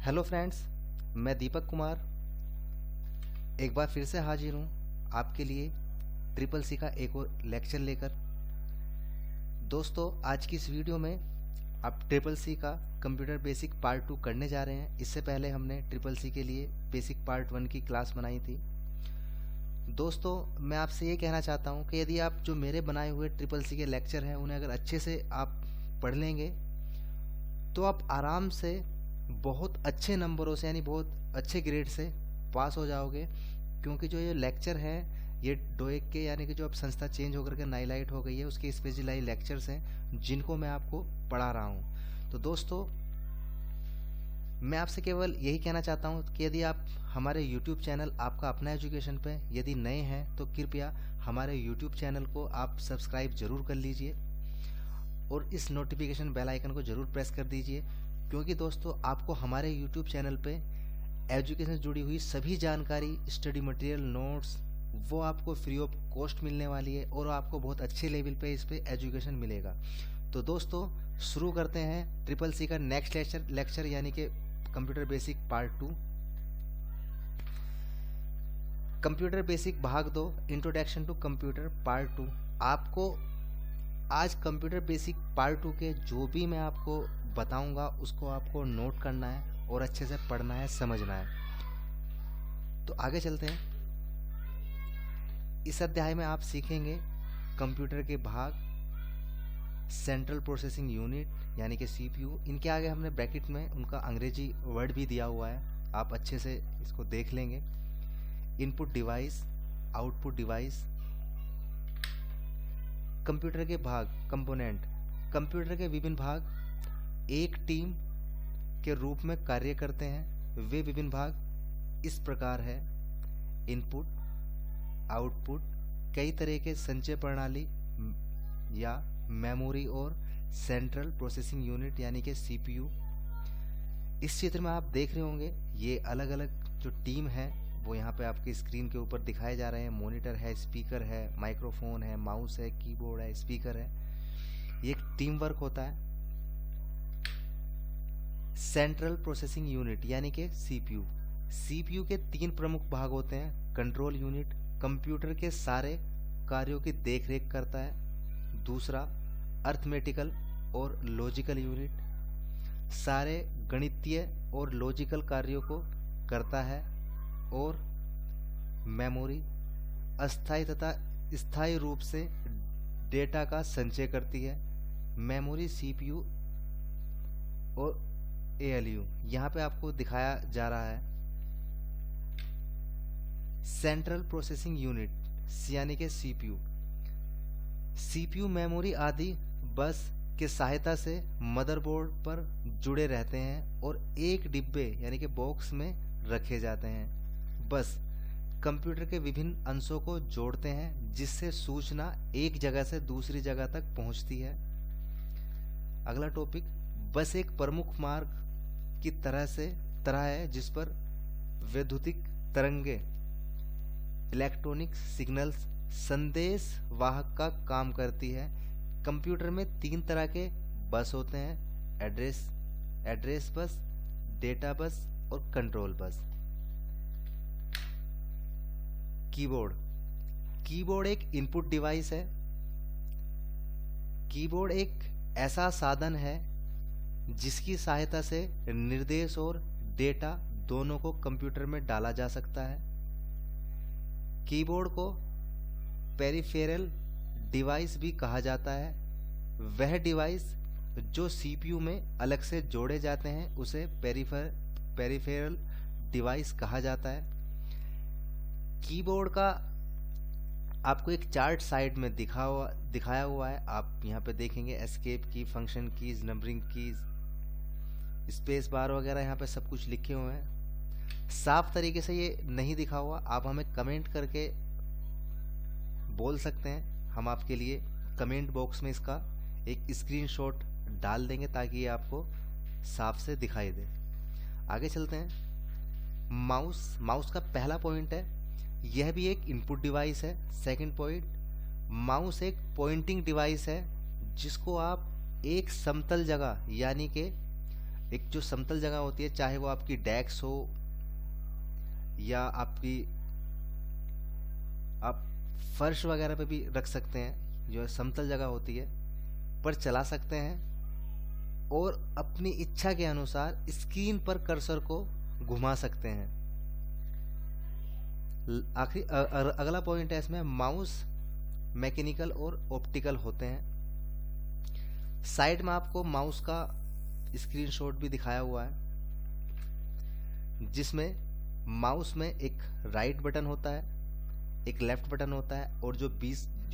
Hello friends, मैं दीपक कुमार एक बार फिर से हाजिर हूँ आपके लिए ट्रिपल सी का एक और लेक्चर लेकर। दोस्तों, आज की इस वीडियो में आप ट्रिपल सी का कंप्यूटर बेसिक पार्ट 2 करने जा रहे हैं। इससे पहले हमने ट्रिपल सी के लिए बेसिक पार्ट 1 की क्लास बनाई थी। दोस्तों, मैं आपसे ये कहना चाहता हूँ कि यदि आप जो मेरे बनाए हुए ट्रिपल सी के लेक्चर हैं उन्हें अगर अच्छे से आप पढ़ लेंगे तो आप आराम से बहुत अच्छे नंबरों से यानी बहुत अच्छे ग्रेड से पास हो जाओगे। क्योंकि जो ये लेक्चर है ये डोएक के यानी कि जो अब संस्था चेंज होकर के नाइलाइट हो गई है उसके स्पेशलाइज लेक्चर्स हैं जिनको मैं आपको पढ़ा रहा हूँ। तो दोस्तों, मैं आपसे केवल यही कहना चाहता हूँ कि यदि आप हमारे YouTube चैनल आपका अपना एजुकेशन पे यदि नए हैं तो कृपया हमारे YouTube चैनल को आप सब्सक्राइब जरूर कर लीजिए और इस नोटिफिकेशन बेल आइकन को जरूर प्रेस कर दीजिए। क्योंकि दोस्तों, आपको हमारे YouTube चैनल पे एजुकेशन से जुड़ी हुई सभी जानकारी, स्टडी मटेरियल, नोट्स वो आपको फ्री ऑफ कॉस्ट मिलने वाली है और आपको बहुत अच्छे लेवल पे इस पे एजुकेशन मिलेगा। तो दोस्तों, शुरू करते हैं ट्रिपल सी का नेक्स्ट लेक्चर यानी कि computer basic part 2, computer basic भाग 2, इंट्रोडक्शन टू कंप्यूटर पार्ट 2। आपको आज कंप्यूटर बेसिक पार्ट 2 के जो भी मैं आपको बताऊंगा उसको आपको नोट करना है और अच्छे से पढ़ना है, समझना है। तो आगे चलते हैं। इस अध्याय में आप सीखेंगे कंप्यूटर के भाग, सेंट्रल प्रोसेसिंग यूनिट यानी कि सीपीयू। इनके आगे हमने ब्रैकेट में उनका अंग्रेजी वर्ड भी दिया हुआ है, आप अच्छे से इसको देख लेंगे। Input device, output device, computer के भाग, कंपोनेंट। कंप्यूटर के विभिन्न भाग एक टीम के रूप में कार्य करते हैं। वे विभिन्न भाग इस प्रकार है: इनपुट, आउटपुट, कई तरह के संचय प्रणाली या मेमोरी और सेंट्रल प्रोसेसिंग यूनिट यानी कि सीपीयू। इस चित्र में आप देख रहे होंगे ये अलग अलग जो टीम है वो यहाँ पे आपकी स्क्रीन के ऊपर दिखाए जा रहे हैं। मॉनिटर है, स्पीकर है, माइक्रोफोन है, माउस है, कीबोर्ड है, स्पीकर है। ये एक टीम वर्क होता है। सेंट्रल प्रोसेसिंग यूनिट यानी कि सीपीयू। सीपीयू के 3 प्रमुख भाग होते हैं। कंट्रोल यूनिट कंप्यूटर के सारे कार्यों की देखरेख करता है। दूसरा, अर्थमेटिकल और लॉजिकल यूनिट सारे गणितीय और लॉजिकल कार्यों को करता है। और मेमोरी अस्थायी तथा स्थायी रूप से डेटा का संचय करती है। मेमोरी, सीपीयू और एएलयू यहाँ पे आपको दिखाया जा रहा है। सेंट्रल प्रोसेसिंग यूनिट यानी कि सीपीयू। सीपीयू मेमोरी आदि बस के सहायता से मदरबोर्ड पर जुड़े रहते हैं और एक डिब्बे यानी कि बॉक्स में रखे जाते हैं। बस कंप्यूटर के विभिन्न अंशों को जोड़ते हैं जिससे सूचना एक जगह से दूसरी जगह तक पहुंचती है। अगला टॉपिक, बस एक प्रमुख मार्ग की तरह है जिस पर वैद्युतिक तरंगे, इलेक्ट्रॉनिक सिग्नल्स, संदेश वाहक का काम करती है। कंप्यूटर में 3 तरह के बस होते हैं: एड्रेस बस, डेटा बस और कंट्रोल बस। कीबोर्ड एक इनपुट डिवाइस है। कीबोर्ड एक ऐसा साधन है जिसकी सहायता से निर्देश और डेटा दोनों को कंप्यूटर में डाला जा सकता है। कीबोर्ड को पेरिफेरल डिवाइस भी कहा जाता है। वह डिवाइस जो सीपीयू में अलग से जोड़े जाते हैं उसे पेरिफेरल डिवाइस कहा जाता है। कीबोर्ड का आपको एक चार्ट साइड में दिखाया हुआ है, आप यहाँ पे देखेंगे। एस्केप की, function keys, numbering keys, space bar वगैरह यहाँ पे सब कुछ लिखे हुए हैं। साफ तरीके से ये नहीं दिखा हुआ, आप हमें कमेंट करके बोल सकते हैं। हम आपके लिए कमेंट बॉक्स में इसका एक स्क्रीनशॉट डाल देंगे ताकि ये आपको साफ से दिखाई दे। आगे चलते हैं। माउस का पहला पॉइंट है, यह भी एक इनपुट डिवाइस है। सेकंड पॉइंट, माउस एक पॉइंटिंग डिवाइस है जिसको आप एक समतल जगह यानी कि एक जो समतल जगह होती है, चाहे वो आपकी डेस्क हो या आप फर्श वगैरह पे भी रख सकते हैं, जो समतल जगह होती है पर चला सकते हैं और अपनी इच्छा के अनुसार स्क्रीन पर कर्सर को घुमा सकते हैं। आखिरी अगला पॉइंट है इसमें, माउस मैकेनिकल और ऑप्टिकल होते हैं। साइड में आपको माउस का स्क्रीनशॉट भी दिखाया हुआ है, जिसमें माउस में एक राइट बटन होता है, एक लेफ्ट बटन होता है और जो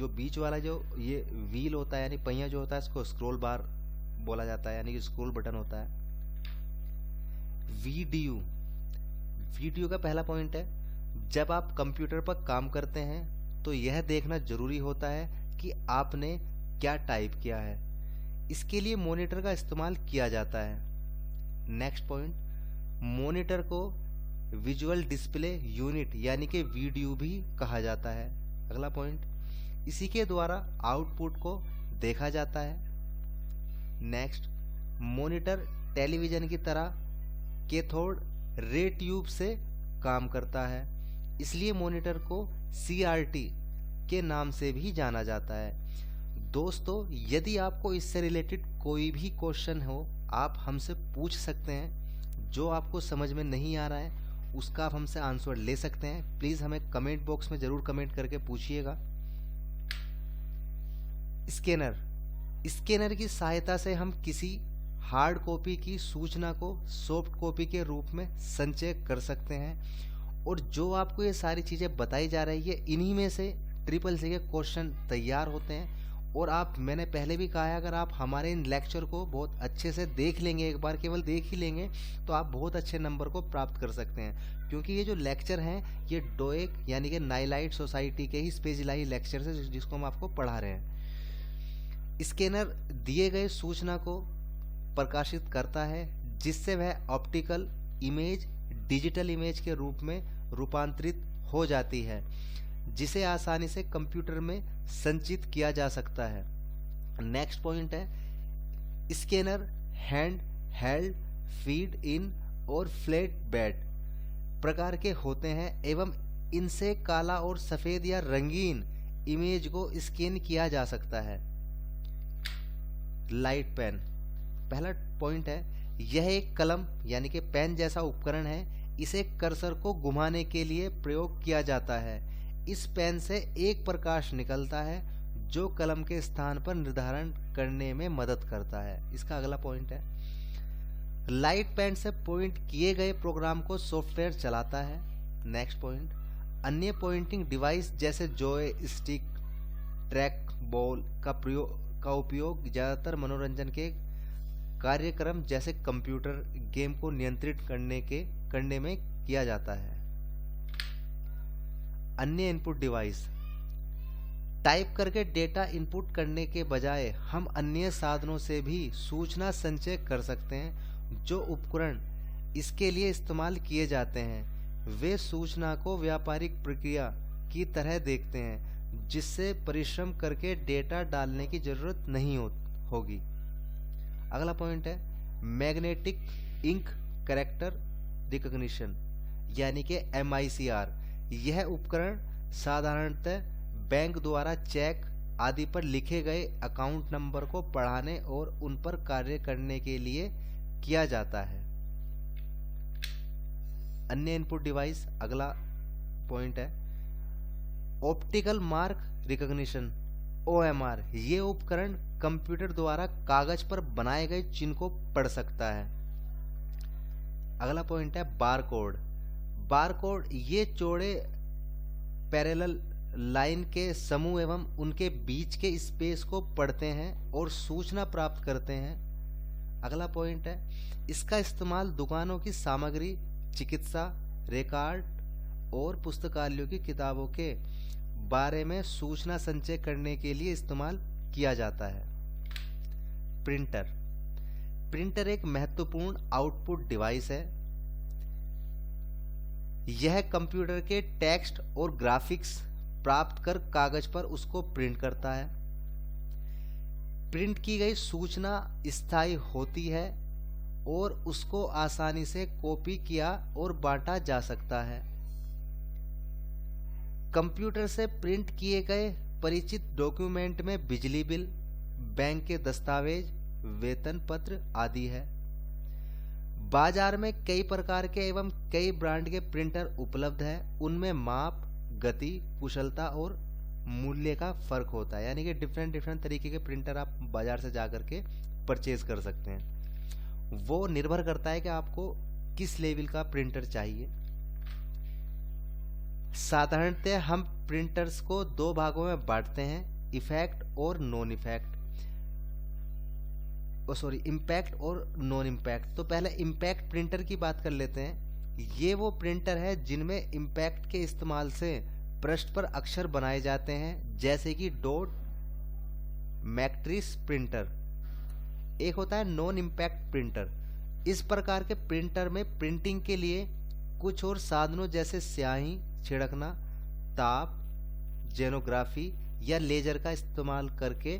बीच वाला जो ये व्हील होता है यानी पहिया जो होता है, इसको स्क्रॉल बार बोला जाता है, यानी कि स्क्रॉल बटन होता है। वीडियो का पहला पॉइंट है, जब आप कंप्यूटर पर काम करते हैं तो यह देखना जरूरी होता है कि आपने क्या टाइप किया है। इसके लिए मॉनिटर का इस्तेमाल किया जाता है। नेक्स्ट पॉइंट, मॉनिटर को विजुअल डिस्प्ले यूनिट यानी कि वीडीयू भी कहा जाता है। अगला पॉइंट, इसी के द्वारा आउटपुट को देखा जाता है। नेक्स्ट, मॉनिटर टेलीविजन की तरह कैथोड रे ट्यूब से काम करता है, इसलिए मॉनिटर को सीआरटी के नाम से भी जाना जाता है। दोस्तों, यदि आपको इससे रिलेटेड कोई भी क्वेश्चन हो, आप हमसे पूछ सकते हैं। जो आपको समझ में नहीं आ रहा है उसका आप हमसे आंसर ले सकते हैं। प्लीज हमें कमेंट बॉक्स में जरूर कमेंट करके पूछिएगा। स्कैनर की सहायता से हम किसी हार्ड कॉपी की सूचना को सॉफ्ट कॉपी के रूप में संचय कर सकते हैं। और जो आपको ये सारी चीजें बताई जा रही है, इन्हीं में से ट्रिपल सी के क्वेश्चन तैयार होते हैं। और मैंने पहले भी कहा है, अगर आप हमारे इन लेक्चर को बहुत अच्छे से देख लेंगे, एक बार केवल देख ही लेंगे, तो आप बहुत अच्छे नंबर को प्राप्त कर सकते हैं। क्योंकि ये जो लेक्चर हैं ये डोएक यानी कि नाइलाइट सोसाइटी के ही स्पेशलाइज्ड लेक्चर है, जिसको हम आपको पढ़ा रहे हैं। स्कैनर दिए गए सूचना को प्रकाशित करता है, जिससे वह ऑप्टिकल इमेज डिजिटल इमेज के रूप में रूपांतरित हो जाती है, जिसे आसानी से कंप्यूटर में संचित किया जा सकता है। नेक्स्ट पॉइंट है, scanner hand held, feed in और फ्लैट बेड प्रकार के होते हैं एवं इनसे काला और सफेद या रंगीन इमेज को स्कैन किया जा सकता है। लाइट पेन, पहला पॉइंट है, यह एक कलम यानी कि पेन जैसा उपकरण है। इसे कर्सर को घुमाने के लिए प्रयोग किया जाता है। इस पेन से एक प्रकाश निकलता है जो कलम के स्थान पर निर्धारण करने में मदद करता है। इसका अगला पॉइंट है, लाइट पेन से पॉइंट किए गए प्रोग्राम को सॉफ्टवेयर चलाता है। नेक्स्ट पॉइंट, अन्य पॉइंटिंग डिवाइस जैसे जॉय स्टिक, ट्रैक बॉल का उपयोग ज्यादातर मनोरंजन के कार्यक्रम जैसे कंप्यूटर गेम को नियंत्रित करने में किया जाता है। अन्य इनपुट डिवाइस, टाइप करके डेटा इनपुट करने के बजाय हम अन्य साधनों से भी सूचना संचय कर सकते हैं। जो उपकरण इसके लिए इस्तेमाल किए जाते हैं वे सूचना को व्यापारिक प्रक्रिया की तरह देखते हैं, जिससे परिश्रम करके डेटा डालने की जरूरत नहीं होगी। अगला पॉइंट है, मैग्नेटिक इंक कैरेक्टर रिकॉग्निशन यानी कि MICR। यह उपकरण साधारणतः बैंक द्वारा चेक आदि पर लिखे गए अकाउंट नंबर को पढ़ाने और उन पर कार्य करने के लिए किया जाता है। अन्य इनपुट डिवाइस, अगला पॉइंट है, ऑप्टिकल मार्क रिकॉग्निशन OMR। ये उपकरण कंप्यूटर द्वारा कागज पर बनाए गए चिन्ह को पढ़ सकता है। अगला पॉइंट है, बारकोड। ये चौड़े पैरेलल लाइन के समूह एवं उनके बीच के स्पेस को पढ़ते हैं और सूचना प्राप्त करते हैं। अगला पॉइंट है, इसका इस्तेमाल दुकानों की सामग्री, चिकित्सा रिकॉर्ड और पुस्तकालयों की किताबों के बारे में सूचना संचय करने के लिए इस्तेमाल किया जाता है। प्रिंटर एक महत्वपूर्ण आउटपुट डिवाइस है। यह कंप्यूटर के टेक्स्ट और ग्राफिक्स प्राप्त कर कागज पर उसको प्रिंट करता है। प्रिंट की गई सूचना स्थायी होती है और उसको आसानी से कॉपी किया और बांटा जा सकता है। कंप्यूटर से प्रिंट किए गए परिचित डॉक्यूमेंट में बिजली बिल, बैंक के दस्तावेज, वेतन पत्र आदि है। बाजार में कई प्रकार के एवं कई ब्रांड के प्रिंटर उपलब्ध है। उनमें माप, गति, कुशलता और मूल्य का फर्क होता है, यानी कि डिफरेंट तरीके के प्रिंटर आप बाजार से जाकर के परचेज कर सकते हैं। वो निर्भर करता है कि आपको किस लेवल का प्रिंटर चाहिए। साधारणतः हम प्रिंटर्स को दो भागों में बांटते हैं, इफेक्ट और नॉन इफेक्ट, इम्पैक्ट और नॉन इम्पैक्ट। तो पहले इम्पैक्ट प्रिंटर की बात कर लेते हैं। ये वो प्रिंटर है जिनमें इम्पैक्ट के इस्तेमाल से पृष्ठ पर अक्षर बनाए जाते हैं, जैसे कि डॉट मैट्रिक्स प्रिंटर। एक होता है नॉन इम्पैक्ट प्रिंटर। इस प्रकार के प्रिंटर में प्रिंटिंग के लिए कुछ और साधनों जैसे स्याही छिड़कना, ताप, जेनोग्राफी या लेजर का इस्तेमाल करके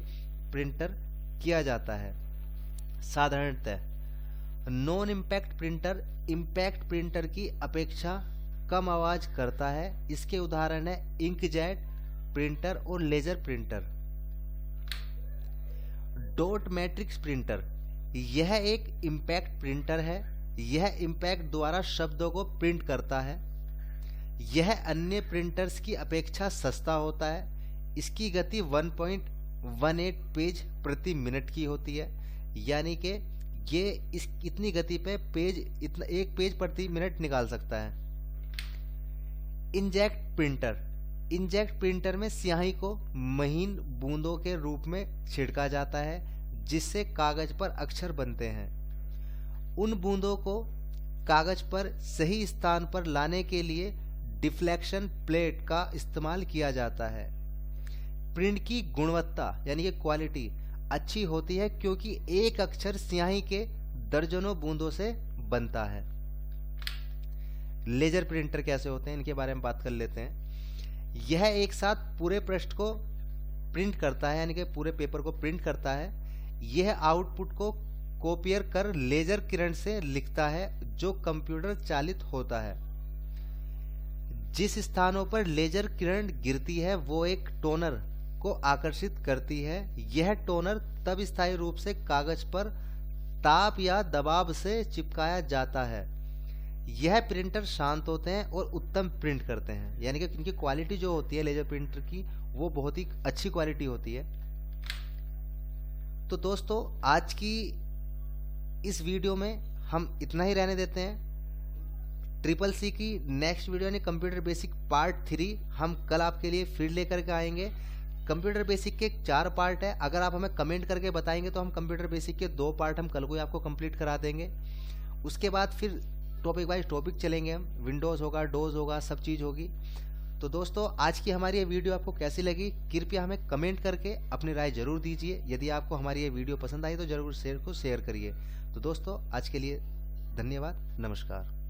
प्रिंटर किया जाता है। साधारणतः non impact printer impact printer की अपेक्षा कम आवाज करता है। इसके उदाहरण है इंकजेट प्रिंटर और laser printer. Dot matrix printer, यह एक इम्पैक्ट प्रिंटर है। यह इम्पैक्ट द्वारा शब्दों को प्रिंट करता है। यह अन्य प्रिंटर्स की अपेक्षा सस्ता होता है। इसकी गति 1.18 पेज प्रति मिनट की होती है, यानी कि ये इतनी गति पे एक पेज प्रति मिनट निकाल सकता है। इंजेक्ट प्रिंटर में स्याही को महीन बूंदों के रूप में छिड़का जाता है, जिससे कागज पर अक्षर बनते हैं। उन बूंदों को कागज पर सही स्थान पर लाने के लिए डिफ्लेक्शन प्लेट का इस्तेमाल किया जाता है। प्रिंट की गुणवत्ता यानी कि क्वालिटी अच्छी होती है, क्योंकि एक अक्षर स्याही के दर्जनों बूंदों से बनता है। लेजर प्रिंटर कैसे होते हैं, इनके बारे में बात कर लेते हैं। यह एक साथ पूरे पृष्ठ को प्रिंट करता है, यानी कि पूरे पेपर को प्रिंट करता है। यह आउटपुट को कॉपियर कर लेजर किरण से लिखता है, जो कंप्यूटर चालित होता है। जिस स्थानों पर लेजर किरण गिरती है वो एक टोनर को आकर्षित करती है। यह टोनर तब स्थायी रूप से कागज पर ताप या दबाव से चिपकाया जाता है। यह प्रिंटर शांत होते हैं और उत्तम प्रिंट करते हैं, यानी कि इनकी क्वालिटी जो होती है लेजर प्रिंटर की वो बहुत ही अच्छी क्वालिटी होती है। तो दोस्तों आज की इस वीडियो में हम इतना ही रहने देते हैं। CCC की नेक्स्ट वीडियो यानी कंप्यूटर बेसिक पार्ट 3 हम कल आपके लिए फिर लेकर के आएंगे। कंप्यूटर बेसिक के 4 पार्ट है। अगर आप हमें कमेंट करके बताएंगे तो हम कंप्यूटर बेसिक के 2 पार्ट हम कल को ही आपको कंप्लीट करा देंगे। उसके बाद फिर टॉपिक वाइज टॉपिक चलेंगे हम, विंडोज़ होगा, डोज होगा, सब चीज़ होगी। तो दोस्तों आज की हमारी ये वीडियो आपको कैसी लगी, कृपया हमें कमेंट करके अपनी राय जरूर दीजिए। यदि आपको हमारी ये वीडियो पसंद आई तो जरूर शेयर करिए। तो दोस्तों आज के लिए धन्यवाद, नमस्कार।